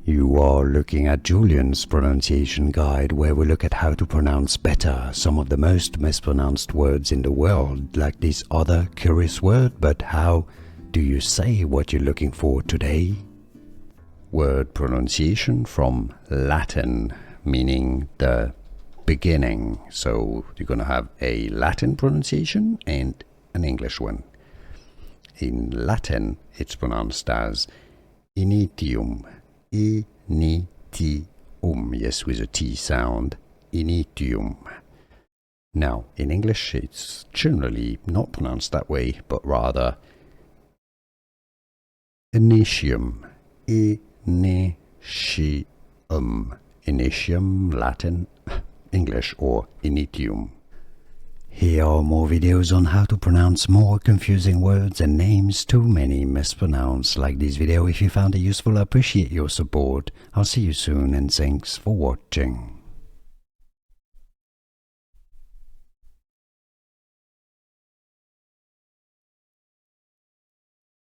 You are looking at Julian's pronunciation guide, where we look at how to pronounce better some of the most mispronounced words in the world, like this other curious word. But how do you say what you're looking for today? Word pronunciation from Latin, meaning the beginning. So you're going to have a Latin pronunciation and an English one. In Latin, it's pronounced as initium. Initium, yes, with a T sound. Initium. Now, in English, it's generally not pronounced that way, but rather initium. Initium. Initium, Latin, English, or initium. Here are more videos on how to pronounce more confusing words and names too many mispronounced. Like this video if you found it useful. I appreciate your support. I'll see you soon and thanks for watching.